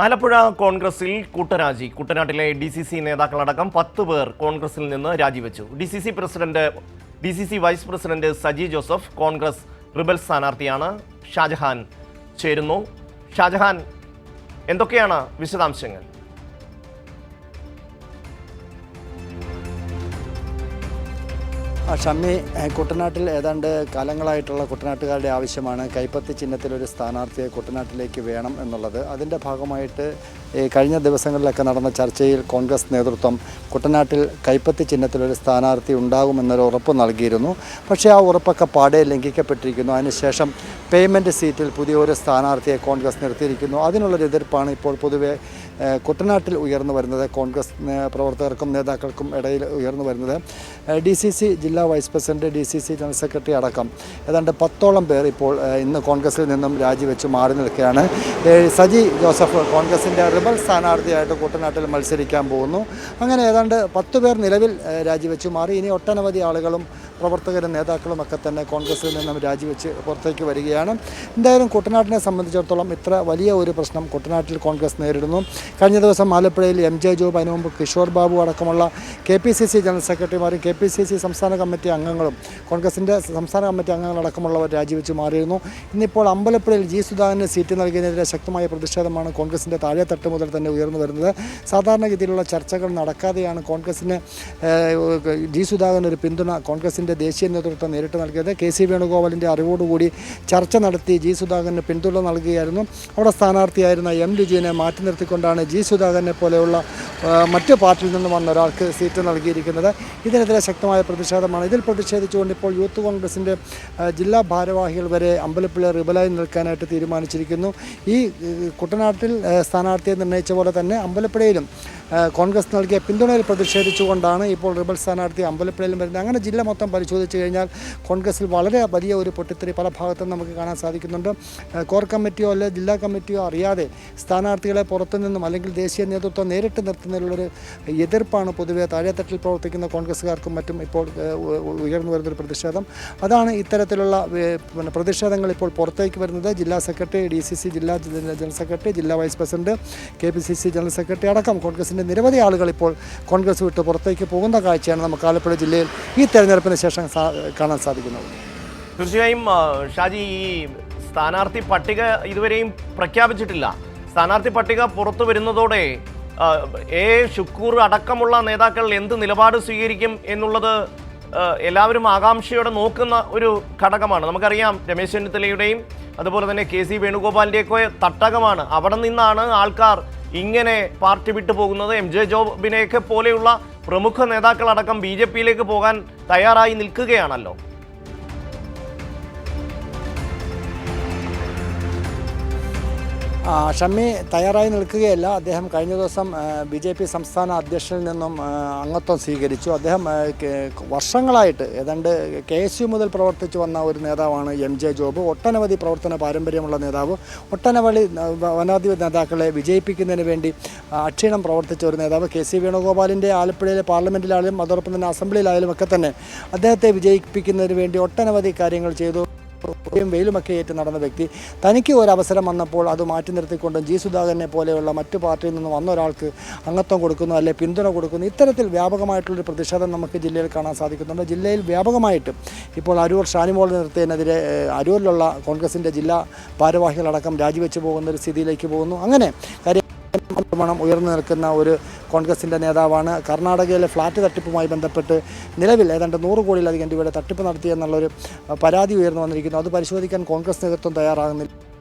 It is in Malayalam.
ആലപ്പുഴ കോൺഗ്രസിൽ കൂട്ടരാജി. കുട്ടനാട്ടിലെ DCC നേതാക്കളടക്കം 10 പേർ കോൺഗ്രസിൽ നിന്ന് രാജിവെച്ചു. DCC vice president Saji Joseph Congress rebel സ്ഥാനാർത്ഥിയാണ്. ഷാജഹാൻ ചേരുന്നു. ഷാജഹാൻ, എന്തൊക്കെയാണ് വിശദാംശങ്ങൾ? ഷമ്മി, കുട്ടനാട്ടിൽ ഏതാണ്ട് കാലങ്ങളായിട്ടുള്ള കുട്ടനാട്ടുകാരുടെ ആവശ്യമാണ് കൈപ്പത്തി ചിഹ്നത്തിലൊരു സ്ഥാനാർത്ഥിയെ കുട്ടനാട്ടിലേക്ക് വേണം എന്നുള്ളത്. അതിൻ്റെ ഭാഗമായിട്ട് കഴിഞ്ഞ ദിവസങ്ങളിലൊക്കെ നടന്ന ചർച്ചയിൽ കോൺഗ്രസ് നേതൃത്വം കുട്ടനാട്ടിൽ കൈപ്പത്തി ചിഹ്നത്തിലൊരു സ്ഥാനാർത്ഥി ഉണ്ടാകുമെന്നൊരു ഉറപ്പ് നൽകിയിരുന്നു. പക്ഷേ ആ ഉറപ്പൊക്കെ പാടെ ലംഘിക്കപ്പെട്ടിരിക്കുന്നു. അതിനുശേഷം പേയ്മെൻറ്റ് സീറ്റിൽ പുതിയൊരു സ്ഥാനാർത്ഥിയെ കോൺഗ്രസ് നിർത്തിയിരിക്കുന്നു. അതിനുള്ളൊരു എതിർപ്പാണ് ഇപ്പോൾ പൊതുവെ കുട്ടനാട്ടിൽ ഉയർന്നു വരുന്നത്. കോൺഗ്രസ് പ്രവർത്തകർക്കും നേതാക്കൾക്കും ഇടയിൽ ഉയർന്നു വരുന്നത്. DCC ജില്ലാ vice president, DCC general secretary അടക്കം ഏതാണ്ട് 10ഓളം പേർ ഇപ്പോൾ ഇന്ന് കോൺഗ്രസിൽ നിന്നും രാജിവെച്ച് മാറി നിൽക്കുകയാണ്. സജി ജോസഫ് കോൺഗ്രസിൻ്റെ റിബൽ സ്ഥാനാർത്ഥിയായിട്ട് കുട്ടനാട്ടിൽ മത്സരിക്കാൻ പോകുന്നു. അങ്ങനെ ഏതാണ്ട് 10 പേർ നിലവിൽ രാജിവെച്ച് മാറി. ഇനി ഒട്ടനവധി ആളുകളും പ്രവർത്തകരും നേതാക്കളും ഒക്കെ തന്നെ കോൺഗ്രസിൽ നിന്നും രാജിവെച്ച് പുറത്തേക്ക് വരികയാണ്. എന്തായാലും കുട്ടനാട്ടിനെ സംബന്ധിച്ചിടത്തോളം ഇത്ര വലിയ ഒരു പ്രശ്നം കുട്ടനാട്ടിൽ കോൺഗ്രസ് നേരിടുന്നു. കഴിഞ്ഞ ദിവസം ആലപ്പുഴയിൽ MJ ജോബ്, അതിനു മുമ്പ് കിഷോർ ബാബു അടക്കമുള്ള KPCC ജനറൽ സെക്രട്ടറിമാരും KPCC സംസ്ഥാന കമ്മിറ്റി അംഗങ്ങളും കോൺഗ്രസിൻ്റെ സംസ്ഥാന കമ്മിറ്റി അംഗങ്ങളടക്കമുള്ളവർ രാജിവെച്ച് മാറിയിരുന്നു. ഇന്നിപ്പോൾ അമ്പലപ്പുഴയിൽ G സുധാകരന് സീറ്റ് നൽകിയതിനെതിരെ ശക്തമായ പ്രതിഷേധമാണ് കോൺഗ്രസിൻ്റെ താഴെത്തട്ട് മുതൽ തന്നെ ഉയർന്നു വരുന്നത്. സാധാരണഗതിയിലുള്ള ചർച്ചകൾ നടക്കാതെയാണ് കോൺഗ്രസിന് G സുധാകരന് ഒരു പിന്തുണ കോൺഗ്രസിൻ്റെ ദേശീയ നേതൃത്വം നേരിട്ട് നൽകിയത്. KC വേണുഗോപാലിൻ്റെ അറിവോടുകൂടി ചർച്ച നടത്തി G സുധാകരന് പിന്തുണ നൽകുകയായിരുന്നു. അവിടെ സ്ഥാനാർത്ഥിയായിരുന്ന M ലിജുവിനെ മാറ്റി നിർത്തിക്കൊണ്ടാണ് G സുധാകരനെ പോലെയുള്ള മറ്റു പാർട്ടിയിൽ നിന്ന് വന്ന ഒരാൾക്ക് സീറ്റ് നൽകിയിരിക്കുന്നത്. ഇതിനെതിരെ ശക്തമായ പ്രതിഷേധമാണ്. ഇതിൽ പ്രതിഷേധിച്ചുകൊണ്ട് ഇപ്പോൾ യൂത്ത് കോൺഗ്രസിൻ്റെ ജില്ലാ ഭാരവാഹികൾ വരെ അമ്പലപ്പുഴ റിബലായി നിൽക്കാനായിട്ട് തീരുമാനിച്ചിരിക്കുന്നു. ഈ കുട്ടനാട്ടിൽ സ്ഥാനാർത്ഥിയെ നിർണ്ണയിച്ച പോലെ തന്നെ അമ്പലപ്പുഴയിലും കോൺഗ്രസ് നൽകിയ പിന്തുണയിൽ പ്രതിഷേധിച്ചുകൊണ്ടാണ് ഇപ്പോൾ റിബൽ സ്ഥാനാർത്ഥി അമ്പലപ്പുഴയിലും വരുന്നത്. അങ്ങനെ ജില്ല മൊത്തം പരിശോധിച്ച് കഴിഞ്ഞാൽ കോൺഗ്രസിൽ വളരെ വലിയ ഒരു പൊട്ടിത്തെറി പല ഭാഗത്തും നമുക്ക് കാണാൻ സാധിക്കുന്നുണ്ട്. കോർ കമ്മിറ്റിയോ അല്ലെങ്കിൽ ജില്ലാ കമ്മിറ്റിയോ അറിയാതെ സ്ഥാനാർത്ഥികളെ പുറത്തു നിന്നും അല്ലെങ്കിൽ ദേശീയ നേതൃത്വം നേരിട്ട് നിർത്തുന്നതിലുള്ളൊരു എതിർപ്പാണ് പൊതുവെ താഴെത്തട്ടിൽ പ്രവർത്തിക്കുന്ന കോൺഗ്രസ്സുകാർക്കും മറ്റും ഇപ്പോൾ ഉയർന്നു വരുന്നൊരു പ്രതിഷേധം. അതാണ് ഇത്തരത്തിലുള്ള പ്രതിഷേധങ്ങൾ ഇപ്പോൾ പുറത്തേക്ക് വരുന്നത്. ജില്ലാ സെക്രട്ടറി, DCC ജില്ലാ ജനറൽ സെക്രട്ടറി, ജില്ലാ vice president, KPCC general secretary അടക്കം കോൺഗ്രസിൻ്റെ നിരവധി ആളുകൾ ഇപ്പോൾ കോൺഗ്രസ് വിട്ട് പുറത്തേക്ക് പോകുന്ന കാഴ്ചയാണ് നമുക്ക് ആലപ്പുഴ ജില്ലയിൽ ഈ തെരഞ്ഞെടുപ്പിന് ശേഷം കാണാൻ സാധിക്കുന്നത്. തീർച്ചയായും ഷാജി, ഈ സ്ഥാനാർത്ഥി പട്ടിക ഇതുവരെയും പ്രഖ്യാപിച്ചിട്ടില്ല. സ്ഥാനാർത്ഥി പട്ടിക പുറത്തു വരുന്നതോടെ ഷുക്കൂർ അടക്കമുള്ള നേതാക്കൾ എന്ത് നിലപാട് സ്വീകരിക്കും എന്നുള്ളത് എല്ലാവരും ആകാംക്ഷയോടെ നോക്കുന്ന ഒരു ഘടകമാണ്. നമുക്കറിയാം, രമേശ് ചെന്നിത്തലയുടെയും അതുപോലെ തന്നെ KC വേണുഗോപാലിൻ്റെയൊക്കെ തട്ടകമാണ്. അവിടെ നിന്നാണ് ആൾക്കാർ ഇങ്ങനെ പാർട്ടി വിട്ടു പോകുന്നത്. MJ ജോബിനെയൊക്കെ പോലെയുള്ള പ്രമുഖ നേതാക്കളടക്കം BJPയിലേക്ക് പോകാൻ തയ്യാറായി നിൽക്കുകയാണല്ലോ. ഷമ്മി തയ്യാറായി നിൽക്കുകയല്ല. അദ്ദേഹം കഴിഞ്ഞ ദിവസം BJP സംസ്ഥാന അധ്യക്ഷനിൽ നിന്നും അംഗത്വം സ്വീകരിച്ചു. അദ്ദേഹം വർഷങ്ങളായിട്ട് ഏതാണ്ട് KSU മുതൽ പ്രവർത്തിച്ചു വന്ന ഒരു നേതാവാണ് MJ ജോബ്. ഒട്ടനവധി പ്രവർത്തന പാരമ്പര്യമുള്ള നേതാവ്. ഒട്ടനവധി നേതാക്കളെ വിജയിപ്പിക്കുന്നതിന് വേണ്ടി അക്ഷീണം പ്രവർത്തിച്ച ഒരു നേതാവ്. KC വേണുഗോപാലിൻ്റെ ആലപ്പുഴയിലെ പാർലമെൻറ്റിലായാലും അതോടൊപ്പം തന്നെ അസംബ്ലിയിലായാലും ഒക്കെ തന്നെ അദ്ദേഹത്തെ വിജയിപ്പിക്കുന്നതിന് വേണ്ടി ഒട്ടനവധി കാര്യങ്ങൾ ചെയ്തു. വെയിലുമൊക്കെ ഏറ്റ് നടന്ന വ്യക്തി. തനിക്ക് ഒരു അവസരം വന്നപ്പോൾ അത് മാറ്റി നിർത്തിക്കൊണ്ടും G സുധാകരനെ പോലെയുള്ള മറ്റു പാർട്ടിയിൽ നിന്ന് വന്ന ഒരാൾക്ക് അംഗത്വം കൊടുക്കുന്നു, അല്ലെങ്കിൽ പിന്തുണ കൊടുക്കുന്നു. ഇത്തരത്തിൽ വ്യാപകമായിട്ടുള്ളൊരു പ്രതിഷേധം നമുക്ക് ജില്ലയിൽ കാണാൻ സാധിക്കുന്നുണ്ട്. ജില്ലയിൽ വ്യാപകമായിട്ട് ഇപ്പോൾ അരൂർ ഷാനിമോൾ നിർത്തിയതിനെതിരെ അരൂരിലുള്ള കോൺഗ്രസിൻ്റെ ജില്ലാ ഭാരവാഹികളടക്കം രാജിവെച്ച് പോകുന്ന ഒരു സ്ഥിതിയിലേക്ക് പോകുന്നു. അങ്ങനെ ഉയർന്നു നിൽക്കുന്ന ഒരു കോൺഗ്രസിൻ്റെ നേതാവാണ്. കർണാടകയിലെ ഫ്ലാറ്റ് തട്ടിപ്പുമായി ബന്ധപ്പെട്ട് നിലവിൽ ഏതാണ്ട് 100 കോടിയിലധികം രൂപയുടെ തട്ടിപ്പ് നടത്തിയെന്നുള്ളൊരു പരാതി ഉയർന്നു വന്നിരിക്കുന്നു. അത് പരിശോധിക്കാൻ കോൺഗ്രസ് നേതൃത്വം തയ്യാറാകുന്നില്ല.